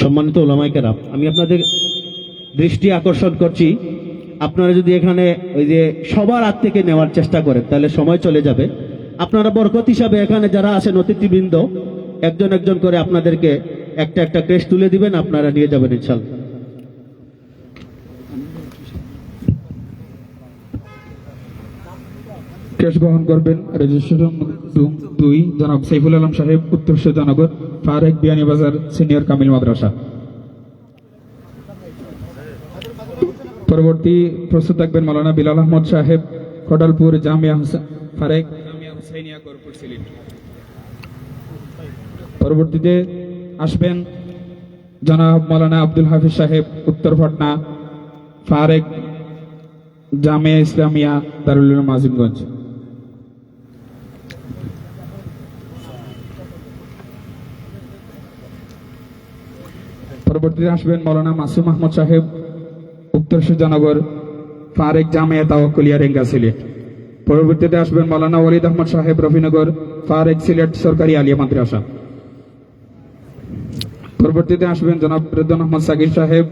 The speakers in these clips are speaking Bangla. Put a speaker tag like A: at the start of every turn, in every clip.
A: সম্মানিত ওলামায়ে কেরাম, আমি আপনাদের দৃষ্টি আকর্ষণ করছি, আপনারা যদি এখানে ওই যে সবার হাত থেকে নেওয়ার চেষ্টা করেন তাহলে সময় চলে যাবে। আপনারা বরকত হিসাবে এখানে যারা আছেন অতিথিবৃন্দ একজন একজন করে আপনাদেরকে একটা একটা ক্রেশ তুলে দিবেন, আপনারা নিয়ে যাবেন ইনশাআল্লাহ।
B: ক্রেশ গ্রহণ করবেন রেজিস্ট্রেশন 2 জনাব সাইফুল আলম সাহেব, উত্তর সুজানগর, ফারেক বিয়ানীবাজার সিনিয়র কামিল মাদ্রাসা। পরবর্তী প্রস্তুত থাকবেন মাওলানা বিলাল আহমদ সাহেব, খোডালপুর জামিয়া ফারেক জামিয়া হুসাইনিয়া গরপুর সিলেট। পরবর্তীতে আসবেন জনাব মাওলানা আব্দুল হাফিজ সাহেব, উত্তর পাটনা, ফারেক জামিয়া ইসলামিয়া দারুল উলুম আজিমগঞ্জ। পরবর্তীতে আসবেন মাওলানা মাসুম আহমদ সাহেব, উত্তর সুজানগর, ফারেক জামিয়া তাওয়াক্কুলিয়া রেঙ্গা সিলেট। পরবর্তীতে আসবেন মাওলানা ওয়ালিদ আহমদ সাহেব, রফিনগর, ফারেক সিলেট সরকারি আলিয়া মাদ্রাসা। পরবর্তীতে আসবেন জনাব রেদওয়ান আহমদ সাকিব সাহেব,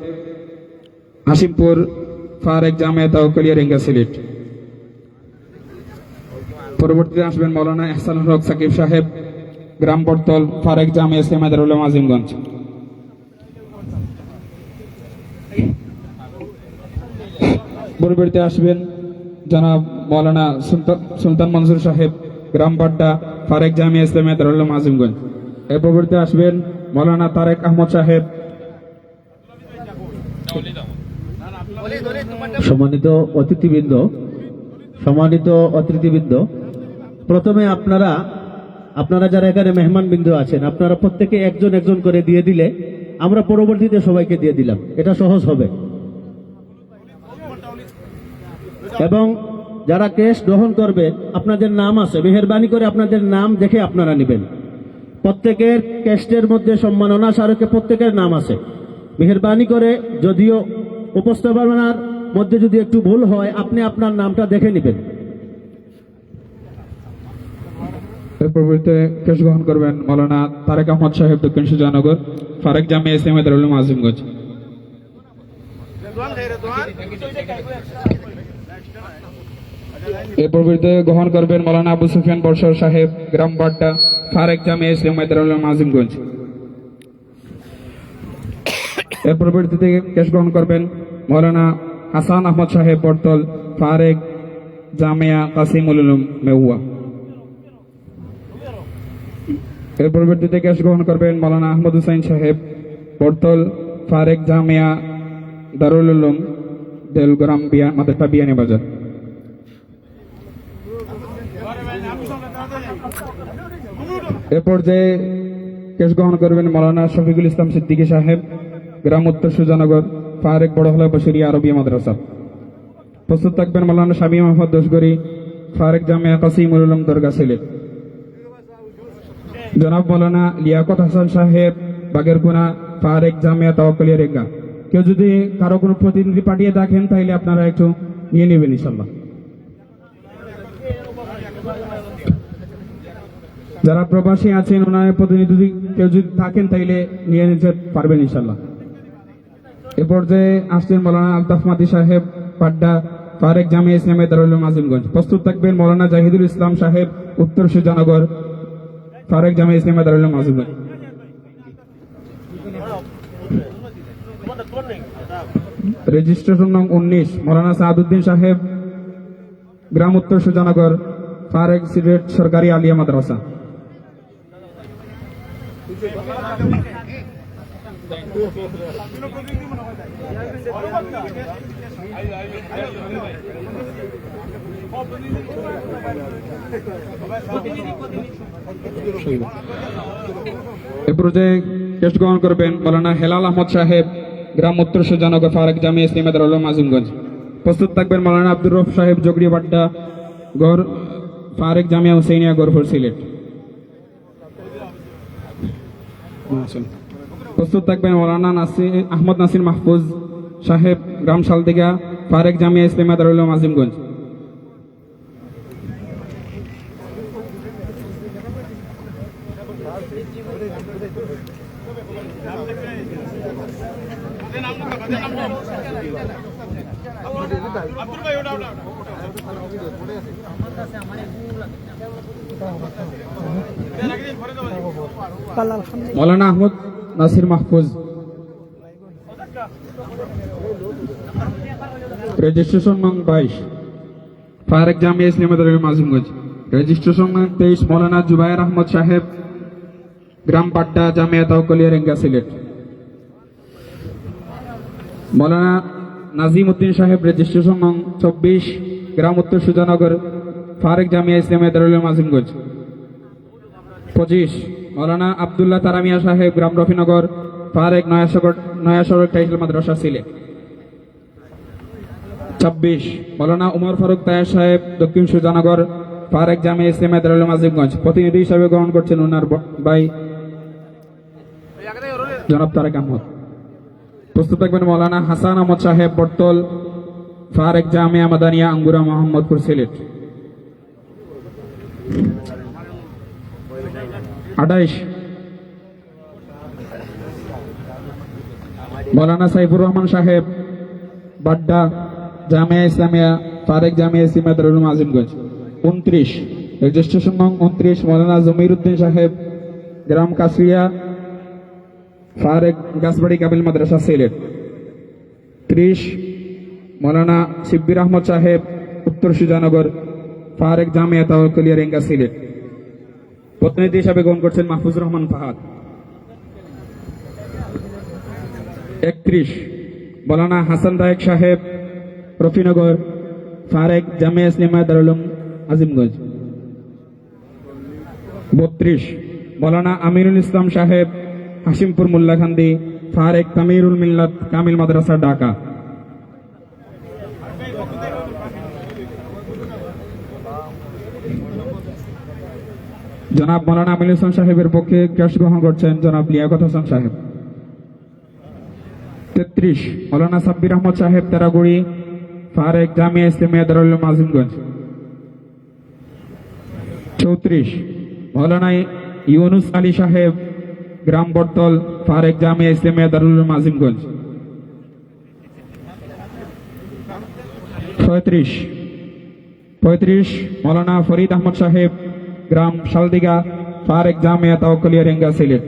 B: হাসিমপুর, ফারেক জামিয়া তাওয়াক্কুলিয়া রেঙ্গা সিলেট। পরবর্তীতে আসবেন মাওলানা ইহসানুল হক সাকিব সাহেব, গ্রাম বটতল, ফারেক জামিয়া ইসলামিয়া দারুল উলুম আজিমগঞ্জ। পরবর্তীতে আসবেন জনাব মাওলানা সুলতান মনসুর সাহেব, গ্রাম বাড্ডা, ফারেক জামিয়া ইসলামিয়া দারুল উলুম আজিমগঞ্জ। এর পরবর্তীতে আসবেন মাওলানা তারেক আহমদ সাহেব।
A: সম্মানিত অতিথিবৃন্দ, প্রথমে আপনারা যারা এখানে মেহমান বিন্দু আছেন, আপনারা প্রত্যেকে একজন একজন করে দিয়ে দিলে আমরা পরবর্তীতে সবাইকে দিয়ে দিলাম, এটা সহজ হবে। এবং যারা ক্রেশ গ্রহণ করবে আপনাদের নাম আছে, মেহেরবানি করে আপনাদের নাম দেখে আপনারা নেবেন। প্রত্যেকের ক্রেস্টের মধ্যে সম্মাননা স্মারকে প্রত্যেকের নাম আছে। মেহেরবানি করে যদিও উপস্থাপনার মধ্যে যদি একটু ভুল হয় আপনি আপনার নামটা দেখে নেবেন।
B: এর পরবর্তীতে ক্রেশ গ্রহণ করবেন মাওলানা তারেক আহমদ সাহেব, দক্ষিণ সুজানগর, ফারেক জামিয়া ইসলামিয়া দারুল উলুম আজিমগঞ্জ। এর পরবর্তীতে গ্রহণ করবেন মাওলানা আবু সুফিয়ান বর্ষর সাহেব, গ্রাম বাড্ডা, ফারেক জামিয়া ইসলামিয়া দারুল উলুম আজিমগঞ্জ। এর পরবর্তীতে ক্রেশ গ্রহণ করবেন মাওলানা হাসান আহমদ সাহেব, বটতল, ফারেক জামিয়া কাসিমুল উলুম মেহুয়া। এর পরবর্তীতে ক্রেশ গ্রহণ করবেন মাওলানা আহমদ হুসাইন সাহেব, বটতল, ফারেক জামিয়া দারুল উলুম দেলগ্রাম মাদ্রাসা বিয়ানীবাজার। এ পর্যায়ে ক্রেশ গ্রহণ করবেন মাওলানা শফিকুল ইসলাম সিদ্দিকী সাহেব, গ্রাম উত্তর সুজানগর, ফারেক বড়হলা বশরিয়া আরবিয়া মাদ্রাসা। প্রস্তুত থাকবেন মাওলানা শামীম আহমদ দোষগরি, ফারেক জামিয়া কাসিমুল উলুম দরগা সিলেট। জনাব মাওলানা লিয়াকত হাসান সাহেব, বাগেরকুনা, ফারেক জামিয়া তাওয়াক্কুলিয়া রেঙ্গা। কেউ যদি কারো কোনো প্রতিনিধি পাঠিয়ে দেখেন তাহলে আপনারা একটু নিয়ে নেবেন ইনশাল্লাহ। যারা প্রবাসী আছেন ওনার প্রতিনিধি কেউ যদি থাকেন তাইলে নিয়ে নিতে পারবেন ইনশাল্লাহ। এ পর্যায়ে আসছেন মাওলানা আলতাফ মাদি সাহেব, পাড্ডা, ফারেক জামিয়া ইসলামিয়া দারুল উলুম আজিমগঞ্জ। প্রস্তুত থাকবেন মাওলানা জাহিদুল ইসলাম সাহেব, উত্তর সুজানগর, ফারেক জামিয়া ইসলামিয়া দারুল উলুম আজিমগঞ্জ। রেজিস্ট্রেশন নং 19 মাওলানা সাদউদ্দিন সাহেব, গ্রাম উত্তর সুজানগর, ফারেক সিলেট সরকারি আলিয়া মাদ্রাসা। এ পর্যায়ে ক্রেশ গ্রহণ করবেন মাওলানা হেলাল আহমদ সাহেব, গ্রাম উত্তর সুজানগর, ফারেক জামিয়া ইসলামিয়া দারুল উলুম আজিমগঞ্জ। প্রস্তুত থাকবেন মাওলানা আব্দুর রউফ সাহেব, জগরি বাড্ডা, গড়, ফারেক জামিয়া হুসাইনিয়া গরপুর সিলেট। প্রস্তুত থাকবেন মাওলানা আহমদ নাসির মাহফুজ সাহেব, গ্রাম শালদিঘা, ফারেক জামিয়া ইসলামিয়া দারুল উলুম আজিমগঞ্জ। মৌলানা আহমদ নাসির মাহফুজ, রেজিস্ট্রেশন নং 22, ফারেক জামিয়া ইসলামিয়া দারুল মাজিমগঞ্জ। রেজিস্ট্রেশন নং 23, মৌলানা জুবায়ের আহমদ সাহেব, গ্রাম পাড্ডা, জামিয়া তাওয়াক্কুলিয়া, রেঙ্গা, সিলেট। মৌলানা নাজিম উদ্দিন সাহেব, রেজিস্ট্রেশন নং 24, গ্রাম উত্তর সুজানগর, ফারেক জামিয়া ইসলামিয়া দারুল মাজিমগঞ্জ। 25, মৌলানা আব্দুল্লাহ তারামিয়া সাহেব, গ্রাম রফিনগর, ফারেক নয়া সড়ক টাইটেল মাদ্রাসা, সিলেট। 26, মৌলানা উমর ফারুক তায়ের সাহেব, দক্ষিণ সুজানগর, ফারেক জামিয়া ইসলামিয়া দারুল মাজিমগঞ্জ। প্রতিনিধি হিসাবে গ্রহণ করছেন ওনার ভাই জনাব তারেক আহমদ। প্রস্তুত থাকবেন মৌলানা হাসান আহমদ সাহেব, বটতল, ফারেক জামিয়া মাদানিয়া, আঙ্গুরা, মোহাম্মদপুর, সিলেট। 28, মৌলানা সাইফুর রহমান সাহেব, বাড্ডা, জামিয়া ইসলামিয়া, ফারেক জামিয়া ইসলামিয়া দারুল মাজিমগঞ্জ। 29, রেজিস্ট্রেশন নং 29, মৌলানা জমির উদ্দিন সাহেব, গ্রাম কাসরিয়া, ফারেক গাছবাড়ি কাবিল মাদ্রাসা, সিলেট। 30, মৌলানা শিব্বির আহমদ সাহেব, উত্তর সুজানগর, ফারেক জামিয়া তাওয়াক্কুলিয়া, রেঙ্গা, সিলেট। প্রতিনিধি হিসাবে গ্রহণ করছেন মাহফুজুর রহমান ফাহাদ। 31, মৌলানা হাসান রায়েক সাহেব, রফিনগর, ফারেক জামিয়া ইসলামিয়া দারুল আজিমগঞ্জ। 32, মৌলানা আমিরুল ইসলাম সাহেব, হাসিমপুর মোল্লাখান্দি, ফারেক তামিরুল মিল্লাত কামিল মাদ্রাসা, ঢাকা। জনাব মৌলানা আমিরুল ইসলাম সাহেবের পক্ষে ক্যাশ গ্রহণ করছেন জনাব লিয়াকত হাসান সাহেব। 33, মৌলানা সাব্বির আহমদ সাহেব, তেরাগুড়ি, ফারেক জামিয়া ইসলামিয়া দারুল মাজিমগঞ্জ। 34, মৌলানা ইউনুস আলী সাহেব, গ্রাম বটতল, ফারেক জামিয়া ইসলামিয়া দারুল মাজিমগঞ্জ। 35, মৌলানা ফরিদ আহমদ সাহেব, গ্রাম শালদিগা, ফারেক জামিয়া তাওয়াক্কুলিয়া, রেঙ্গা, সিলেট।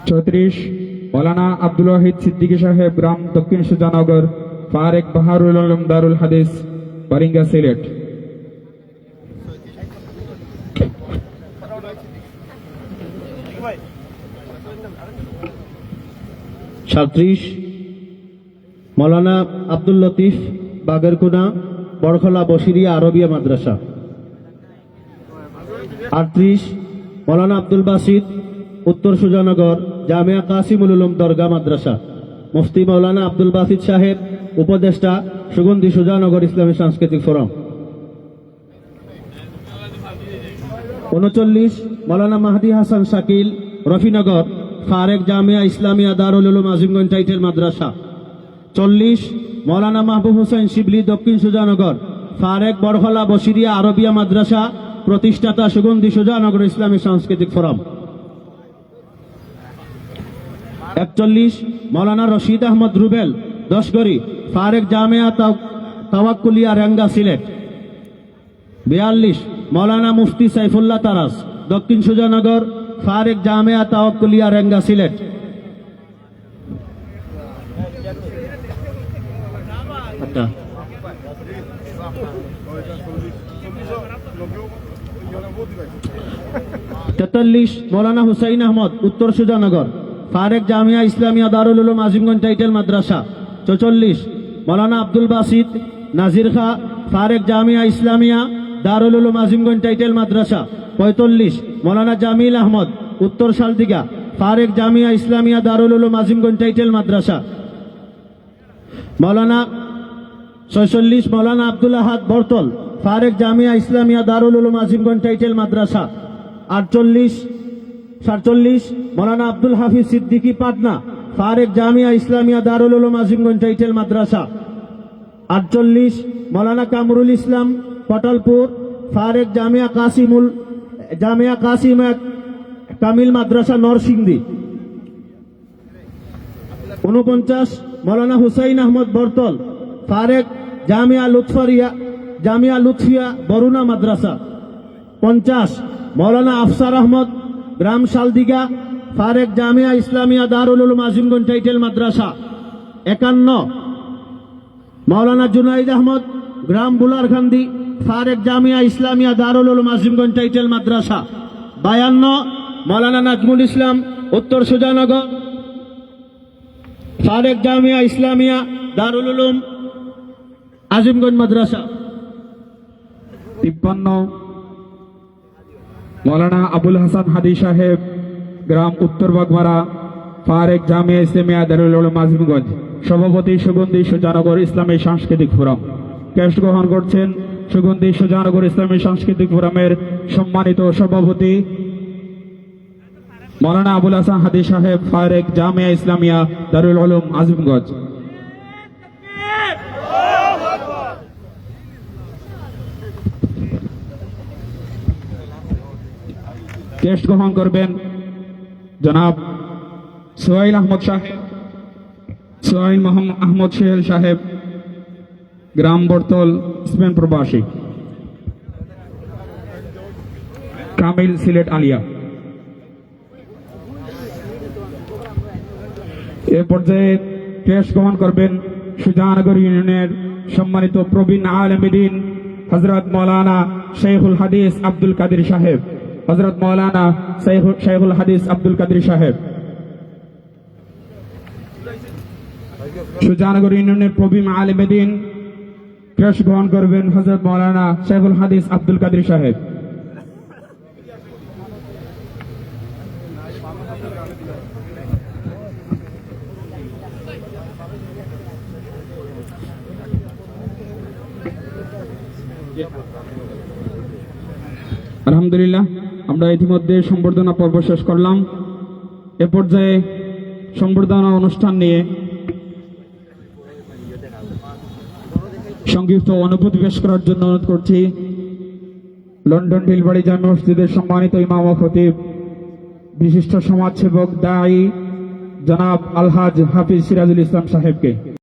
B: 34, মৌলানা আব্দুল ওয়াহিদ সিদ্দিকী সাহেব, গ্রাম দক্ষিণ সুজানগর, ফারেক বাহারুল আলম দারুল হাদিস, বারিঙ্গা, সিলেট।
A: 37, মৌলানা আব্দুল লতিফ, বাগেরকুনা, বড়খলা, বশিরিয়া আরবিয়া মাদ্রাসা। 38, মৌলানা আব্দুল বাসিদ, উত্তর সুজানগর, জামিয়া কাসিমুল উলুম দরগা মাদ্রাসা। মুফতি মৌলানা আব্দুল বাসিদ সাহেব, উপদেষ্টা, সুগন্ধি সুজানগর ইসলামী সাংস্কৃতিক ফোরাম। 39, মৌলানা মাহদি হাসান শাকিল, রফিনগর, ফারেক জামিয়া ইসলামিয়া দারুল উলুম আজিমগঞ্জ টাইটেল মাদ্রাসা। 40, মৌলানা মাহবুব হোসেন শিবলি, দক্ষিণ সুজানগর, ফারেক বড়খলা, বশিরিয়া আরবিয়া মাদ্রাসা, প্রতিষ্ঠাতা সুগন্ধি সুজানগর ইসলামী সাংস্কৃতিক ফোরাম। 41, মৌলানা রশিদ আহমদ রুবেল, দশগড়ি, ফারেক জামিয়া তাওয়াক্কুলিয়া, রেঙ্গা, সিলেট। 42, মৌলানা মুফতি সাইফুল্লাহ তারাস, দক্ষিণ সুজানগর, ফারেক জামিয়া তাওয়াক্কুলিয়া, রেঙ্গা, সিলেট। 43, মৌলানা হুসাইন আহমদ, উত্তর সুজানগর, ফারেক জামিয়া ইসলামিয়া দারুল উলুম আজিমগঞ্জ টাইটেল মাদ্রাসা। 44, মৌলানা আব্দুল বাসিদ নাজির খা, ফারেক জামিয়া ইসলামিয়া দারুল উলুম আজিমগঞ্জ টাইটেল মাদ্রাসা। 45, মৌলানা জামিল আহমদ, উত্তর শালদিগা, ফারেক জামিয়া ইসলামিয়া দারুল উলুম আজিমগঞ্জ টাইটেল মাদ্রাসা। 46, মৌলানা আব্দুল আহাদ বরতল, ফারেক জামিয়া ইসলামিয়া দারুল উলুম আজিমগঞ্জ টাইটেল মাদ্রাসা। 47, মৌলানা আব্দুল হাফিজ সিদ্দিকী পাটনা, ফারেক জামিয়া ইসলামিয়া দারুল উলুম আজিমগঞ্জ টাইটেল মাদ্রাসা। 48, মৌলানা কামরুল ইসলাম পটলপুর, ফারেক জামিয়া কাসিমা কামিল মাদ্রাসা নরসিংদী। 49 মৌলানা হুসাইন আহমদ বরতল ফারেক জামিয়া লুৎফিয়া বরুণা মাদ্রাসা। 50 মৌলানা আফসার আহমদ গ্রাম শালদিঘা ফারেক জামিয়া ইসলামিয়া দারুল উলুম আজিমগঞ্জ টাইটেল মাদ্রাসা। 51 মৌলানা জুনাইদ আহমদ গ্রাম বুলারখান্দি ফারেক জামিয়া ইসলামিয়া দারুল উলুম আজিমগঞ্জ টাইটেল মাদ্রাসা। 52 মৌলানা নাজমুল ইসলাম উত্তর সুজানগর ফারেক জামিয়া ইসলামিয়া দারুল উলুম আজিমগঞ্জ মাদ্রাসা।
B: 53 মৌলানা আবুল হাসান হাদি সাহেব গ্রাম উত্তর বাগমারা ফারেক জামিয়া ইসলামিয়া দারুল উলুম আজিমগঞ্জ। সভাপতি সুগন্ধি সুজানগর ইসলামী সাংস্কৃতিক ফোরাম। ক্যাশ গ্রহণ করছেন সুগন্ধি সুজানগর ইসলামী সাংস্কৃতিক ফোরামের সম্মানিত সভাপতি মৌলানা আবুল হাসান হাদি সাহেব ফারেক জামিয়া ইসলামিয়া দারুল উলুম আজিমগঞ্জ। ক্যাশ গ্রহণ করবেন জনাব সোহাইল আহমদ সোহেল সাহেব গ্রাম বর্তল স্পেন প্রবাসী কামিল সিলেট আলিয়া। এ পর্যায়ে ক্যাশ গ্রহণ করবেন সুজানগর ইউনিয়নের সম্মানিত প্রবীণ আলেমিদিন হযরত মাওলানা শেখুল হাদিস আব্দুল কাদের সাহেব। হযরত মাওলানা শেখুল হাদিস আব্দুল কাদের সাহেব। সুজানগর ইউনিয়নের প্রবীণ আলেমিদিন ক্যাশ গ্রহণ করবেন হযরত মাওলানা শেখুল হাদিস আব্দুল কাদের সাহেব। আলহামদুলিল্লাহ, আমরা ইতিমধ্যে সম্বর্ধনা পর্ব শেষ করলাম। এ পর্যায়ে সম্বর্ধনা অনুষ্ঠান নিয়ে সংক্ষিপ্ত অনুভূতি পেশ করার জন্য অনুরোধ করছি লন্ডন ঢিলবাড়ি জামে মসজিদের সম্মানিত ইমাম ও খতিব বিশিষ্ট সমাজসেবক দায়ী জনাব আলহাজ হাফিজ সিরাজুল ইসলাম সাহেবকে।